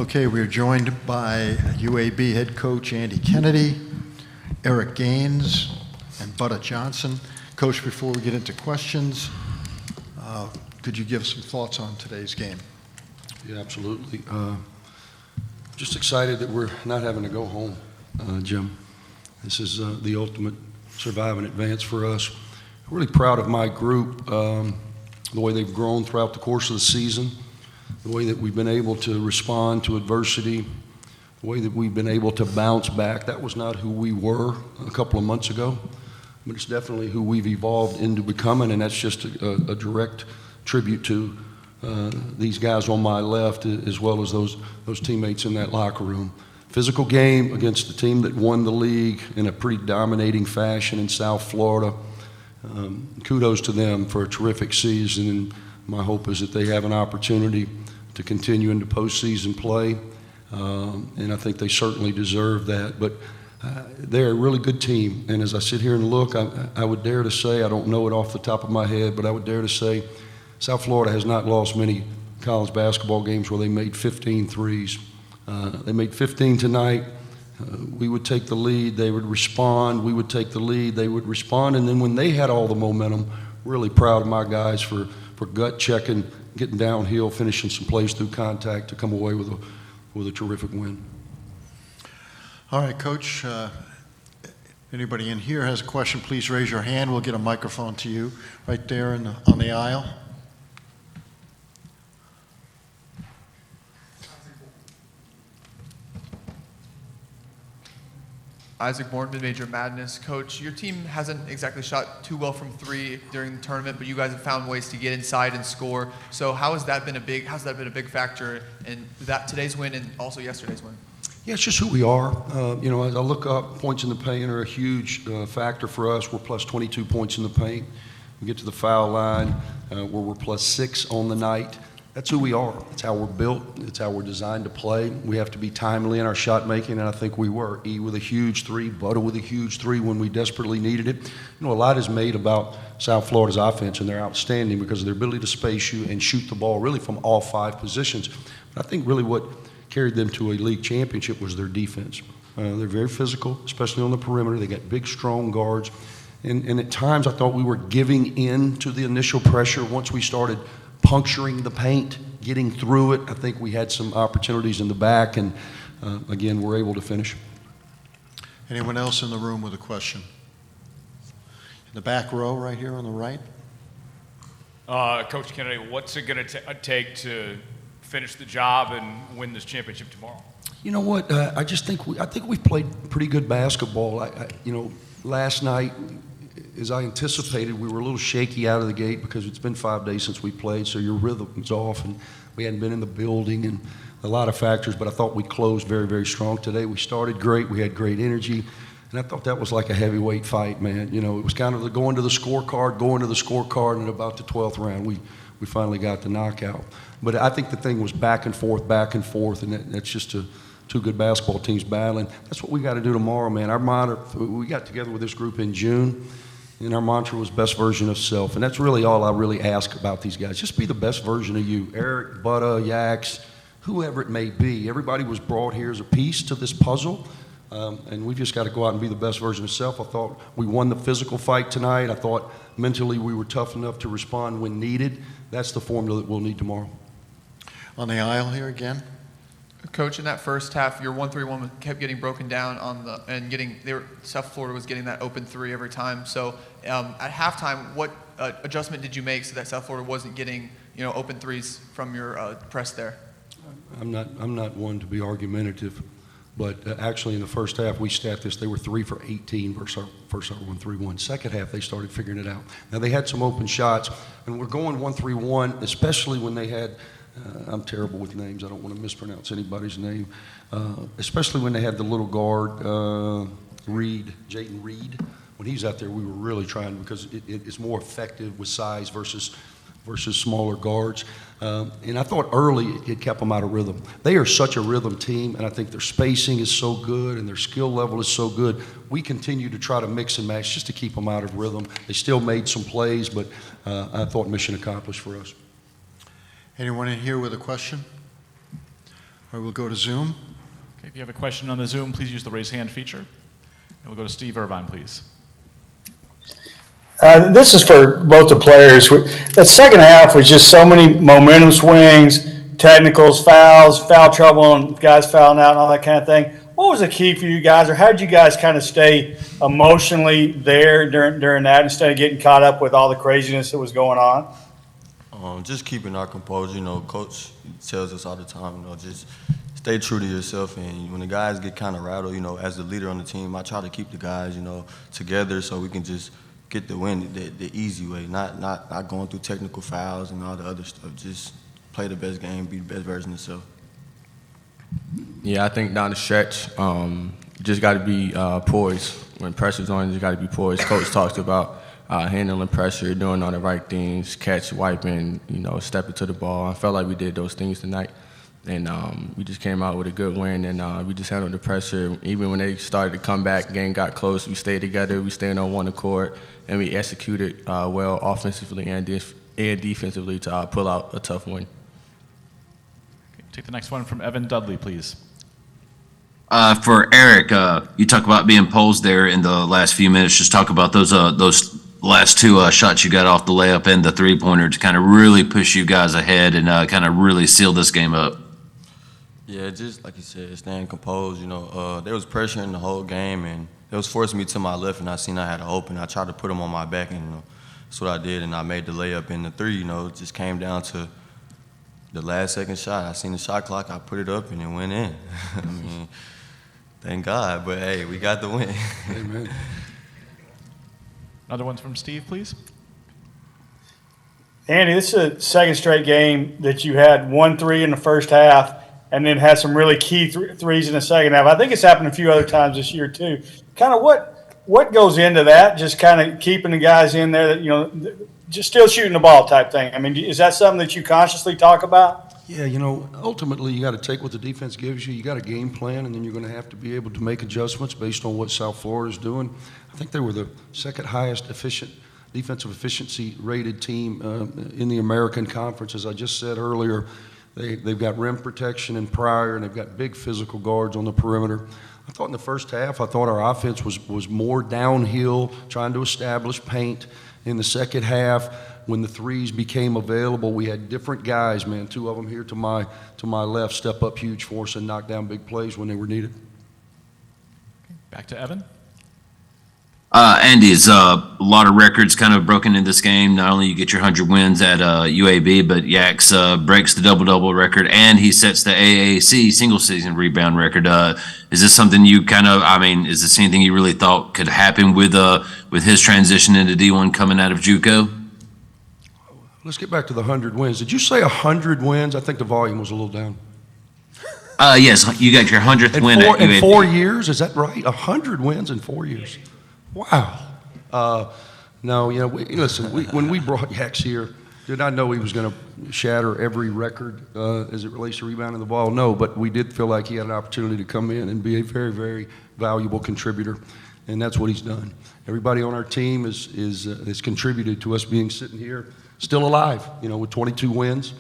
Okay, we're joined by UAB head coach Andy Kennedy, Eric Gaines, and Butta Johnson. Coach, before we get into questions, could you give some thoughts on today's game? Yeah, absolutely. Just excited that we're not having to go home, Jim. This is the ultimate survive and advance for us. I'm really proud of my group, the way they've grown throughout the course of the season, the way that we've been able to respond to adversity, the way that we've been able to bounce back. That was not who we were a couple of months ago, but it's definitely who we've evolved into becoming, and that's just a direct tribute to these guys on my left, as well as those teammates in that locker room. Physical game against the team that won the league in a pretty dominating fashion in South Florida. Kudos to them for a terrific season, and my hope is that they have an opportunity to continue into postseason play, and I think they certainly deserve that. But they're a really good team, and as I sit here and look, I would dare to say, I don't know it off the top of my head, but I would dare to say South Florida has not lost many college basketball games where they made 15 threes. They made 15 tonight. We would take the lead, they would respond. We would take the lead, they would respond. And then when they had all the momentum, really proud of my guys for gut checking, getting downhill, finishing some plays through contact to come away with a terrific win. All right, Coach. Anybody in here has a question, please raise your hand. We'll get a microphone to you right there on the aisle. Isaac Mortman, Major Madness. Coach, your team hasn't exactly shot too well from three during the tournament, but you guys have found ways to get inside and score. So how's that been a big factor in today's win and also yesterday's win? Yeah, it's just who we are. As I look up, points in the paint are a huge factor for us. We're plus 22 points in the paint. We get to the foul line where we're plus 6 on the night. That's who we are. It's how we're built. It's how we're designed to play. We have to be timely in our shot making, and I think we were. E with a huge three, Butta with a huge three when we desperately needed it. A lot is made about South Florida's offense, and they're outstanding because of their ability to space you and shoot the ball really from all 5 positions. But I think really what carried them to a league championship was their defense. They're very physical, especially on the perimeter. They got big, strong guards. And at times I thought we were giving in to the initial pressure once we started puncturing the paint, getting through it. I think we had some opportunities in the back, and again, we're able to finish. Anyone else in the room with a question? In the back row right here on the right. Coach Kennedy, what's it going to take to finish the job and win this championship tomorrow? You know what? I think we've played pretty good basketball. Last night, as I anticipated, we were a little shaky out of the gate because it's been 5 days since we played, so your rhythm's off, and we hadn't been in the building, and a lot of factors, but I thought we closed very, very strong today. We started great. We had great energy, and I thought that was like a heavyweight fight, man. It was kind of going to the scorecard, and about the 12th round, we finally got the knockout. But I think the thing was back and forth, and that's just two good basketball teams battling. That's what we got to do tomorrow, man. We got together with this group in June, and our mantra was best version of self. And that's really all I really ask about these guys. Just be the best version of you. Eric, Butta, Yax, whoever it may be. Everybody was brought here as a piece to this puzzle, and we've just got to go out and be the best version of self. I thought we won the physical fight tonight. I thought mentally we were tough enough to respond when needed. That's the formula that we'll need tomorrow. On the aisle here again. Coach, in that first half, your 1-3-1 kept getting broken down South Florida was getting that open three every time. So at halftime, what adjustment did you make so that South Florida wasn't getting open threes from your press there? I'm not one to be argumentative, but actually in the first half we stat this. They were 3 for 18 versus our 1-3-1. Second half they started figuring it out. Now they had some open shots, and we're going 1-3-1, especially when they had. I'm terrible with names. I don't want to mispronounce anybody's name. Especially when they had the little guard, Jayden Reed. When he's out there, we were really trying because it's more effective with size versus smaller guards. And I thought early it kept them out of rhythm. They are such a rhythm team, and I think their spacing is so good and their skill level is so good. We continue to try to mix and match just to keep them out of rhythm. They still made some plays, but I thought mission accomplished for us. Anyone in here with a question? All right, we'll go to Zoom. Okay, if you have a question on the Zoom, please use the raise hand feature. And we'll go to Steve Irvine, please. This is for both the players. That second half was just so many momentum swings, technicals, fouls, foul trouble, and guys fouling out and all that kind of thing. What was the key for you guys, or how did you guys kind of stay emotionally there during that instead of getting caught up with all the craziness that was going on? Just keeping our composure. You know, Coach tells us all the time, you know, just stay true to yourself. And when the guys get kind of rattled, you know, as the leader on the team, I try to keep the guys, you know, together so we can just get the win the easy way, not going through technical fouls and all the other stuff. Just play the best game, be the best version of yourself. Yeah, I think down the stretch, you just got to be poised. When pressure's on, you just got to be poised. Coach talks about handling pressure, doing all the right things, catch, wiping, you know, stepping to the ball. I felt like we did those things tonight. And we just came out with a good win, and we just handled the pressure. Even when they started to come back, game got close, we stayed together, we stayed on one accord, and we executed well offensively and defensively to pull out a tough win. Okay, take the next one from Evan Dudley, please. For Eric, you talk about being posed there in the last few minutes. Just talk about those last two shots you got off the layup and the three-pointer to kind of really push you guys ahead and kind of really seal this game up. Yeah, just like you said, staying composed. You know, there was pressure in the whole game, and it was forcing me to my left, and I seen I had an open. I tried to put him on my back, and you know, that's what I did, and I made the layup in the three. You know, it just came down to the last second shot. I seen the shot clock, I put it up, and it went in. I mean, thank God, but hey, we got the win. Amen. Another one from Steve, please. Andy, this is a second straight game that you had 1-3 in the first half and then had some really key threes in the second half. I think it's happened a few other times this year too. Kind of what goes into that, just kind of keeping the guys in there that, you know, just still shooting the ball type thing? I mean, is that something that you consciously talk about? Yeah, you know, ultimately you got to take what the defense gives you. You got a game plan, and then you're going to have to be able to make adjustments based on what South Florida's doing. I think they were the second highest defensive efficiency rated team in the American Conference. As I just said earlier, they've got rim protection and Pryor, and they've got big physical guards on the perimeter. I thought in the first half, I thought our offense was more downhill, trying to establish paint. In the second half, when the threes became available, we had different guys, man. Two of them here to my left step up huge for us and knock down big plays when they were needed. Back to Evan. Andy, a lot of records kind of broken in this game. Not only you get your 100 wins at UAB, but Yax breaks the double-double record, and he sets the AAC single-season rebound record. Is this something you kind of, I mean, is this anything you really thought could happen with his transition into D1 coming out of JUCO? Let's get back to the 100 wins. Did you say 100 wins? I think the volume was a little down. Yes, you got your 100th win at UAB. In 4 years, is that right? 100 wins in 4 years. Wow. No, you know, when we brought Yax here, did I know he was going to shatter every record as it relates to rebounding the ball? No, but we did feel like he had an opportunity to come in and be a very, very valuable contributor, and that's what he's done. Everybody on our team has contributed to us being sitting here still alive, you know, with 22 wins.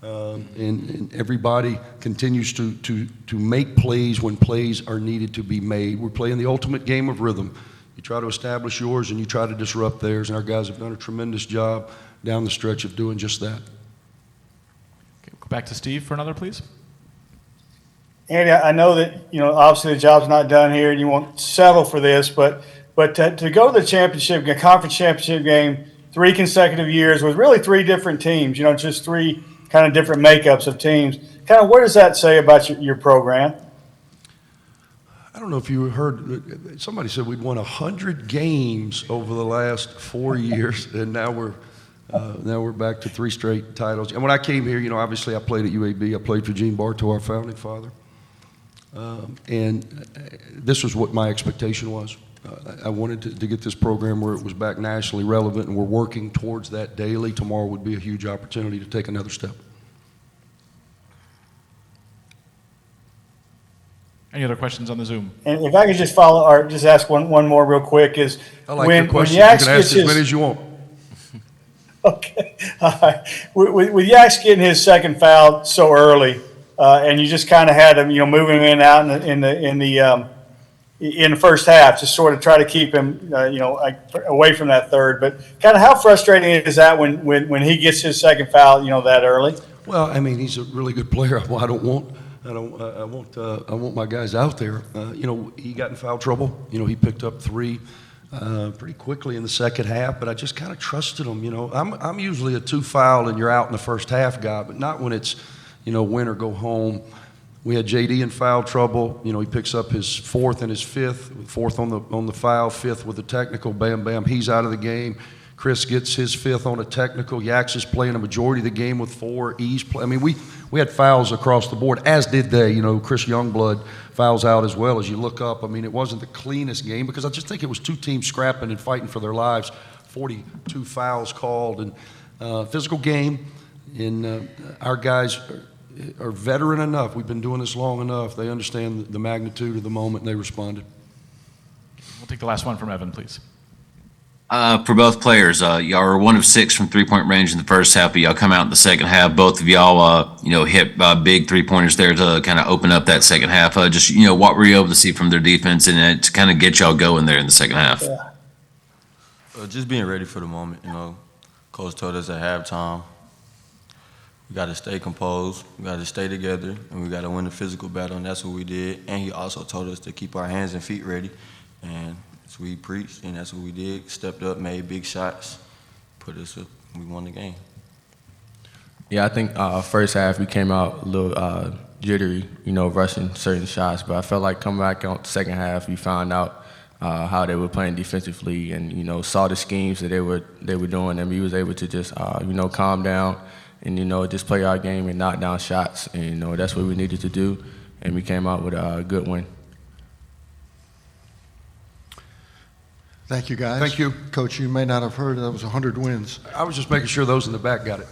And everybody continues to make plays when plays are needed to be made. We're playing the ultimate game of rhythm. You try to establish yours and you try to disrupt theirs, and our guys have done a tremendous job down the stretch of doing just that. Okay, we'll go back to Steve for another, please. Andy, I know that, you know, obviously the job's not done here and you won't settle for this, but to go to the championship, the conference championship game 3 consecutive years with really 3 different teams, you know, just 3 kind of different makeups of teams. Kind of what does that say about your program? I don't know if you heard, somebody said we'd won 100 games over the last 4 years, and now we're back to 3 straight titles. And when I came here, you know, obviously I played at UAB. I played for Gene Bartow, our founding father. And this was what my expectation was. I wanted to get this program where it was back nationally relevant, and we're working towards that daily. Tomorrow would be a huge opportunity to take another step. Any other questions on the Zoom? And if I could just follow, or just ask one more real quick, is I like when your questions. Yax You can ask gets as many as you want. Okay, all right. With Yax getting his second foul so early, and you just kind of had to, move him in and out in the first half, just sort of try to keep him, away from that third. But kind of how frustrating is that when he gets his second foul, that early? Well, I mean, he's a really good player. Well, I want my guys out there. He got in foul trouble. He picked up 3 pretty quickly in the second half, but I just kind of trusted him. I'm usually a 2 foul and you're out in the first half guy, but not when it's, win or go home. We had JD in foul trouble. He picks up his 4th and his 5th, 4th on the foul, 5th with a technical. Bam, bam, he's out of the game. Chris gets his 5th on a technical. Yaks is playing a majority of the game with 4. We had fouls across the board, as did they. Chris Youngblood fouls out as well. As you look up, it wasn't the cleanest game because I just think it was 2 teams scrapping and fighting for their lives. 42 fouls called and physical game. And our guys are veteran enough. We've been doing this long enough. They understand the magnitude of the moment, and they responded. We'll take the last one from Evan, please. For both players, y'all are 1 of 6 from 3-point range in the first half, but y'all come out in the second half. Both of y'all, hit big 3-pointers there to kind of open up that second half. What were you able to see from their defense and to kind of get y'all going there in the second half? Yeah. Just being ready for the moment. Coach told us at halftime, we got to stay composed, we got to stay together, and we got to win the physical battle, and that's what we did. And he also told us to keep our hands and feet ready, and that's what we preached, and that's what we did. Stepped up, made big shots, put us up, we won the game. Yeah, I think first half we came out a little jittery, rushing certain shots, but I felt like coming back on the second half, we found out how they were playing defensively, and saw the schemes that they were doing, and we was able to just calm down and just play our game and knock down shots, and that's what we needed to do, and we came out with a good win. Thank you, guys. Thank you. Coach, you may not have heard that was 100 wins. I was just making sure those in the back got it.